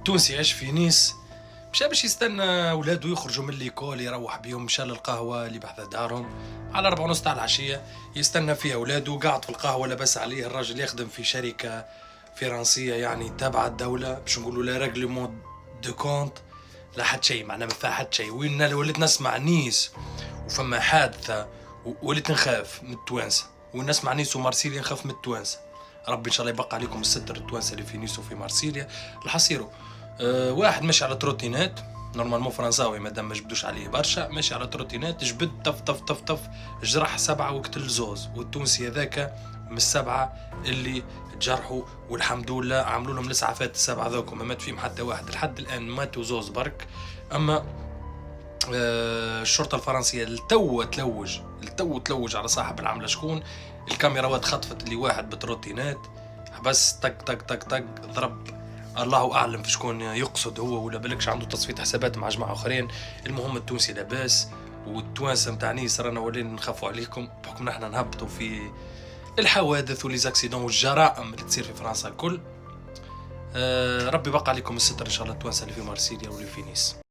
التونسي يعيش في نيس، مشى باش يستنى ولادو يخرجوا من ليكول، يروح بيهم، مشى للقهوة اللي بحذا دارهم على 4:30 تاع العشية، يستنى فيها ولادو، قاعد في القهوة لاباس عليه، الراجل يخدم في شركة فرنسية يعني تابعة الدولة، باش نقولوا لا ريغليمون دو كونت، لا حد شيء معناها ما فيها حد شيء. وين وليت نسمع نيس وفما حادثة وليت نخاف من التوانسة، ونسمع نيس ومارسيليا نخاف من التوانسة. ربي ان شاء الله يبقى عليكم الستر التوانسة اللي في نيس وفي مارسيليا. الحصيرو واحد ماشي على تروتينات نورمالمون فرنساوي مادام ما جبدوش عليه برشا، ماشي على تروتينات، جبد طف طف طف طف، جرح 7 وقتل زوز، والتونسي هذاك من السبعة اللي تجرحوا، والحمد لله عملوا لهم الاسعافات السبعة ذوك ما مات فيهم حتى واحد لحد الان، ماتوا زوز برك. اما الشرطة الفرنسية التو تلوج على صاحب العملة شكون، الكاميرا خطفت اللي واحد بتروتينات، بس طق طق طق طق ضرب، الله اعلم في شكون يقصد هو، ولا بالكش عنده تصفية حسابات مع جماعة اخرين. المهم التونسي لاباس، والتوانسة متاع نيس رانا ولينا نخافوا عليكم بحكم نحنا نهبطوا في الحوادث وليزاكسيدون والجرائم اللي تصير في فرنسا الكل. ربي بقى عليكم الستر ان شاء الله التوانسة اللي في مارسيليا واللي في نيس.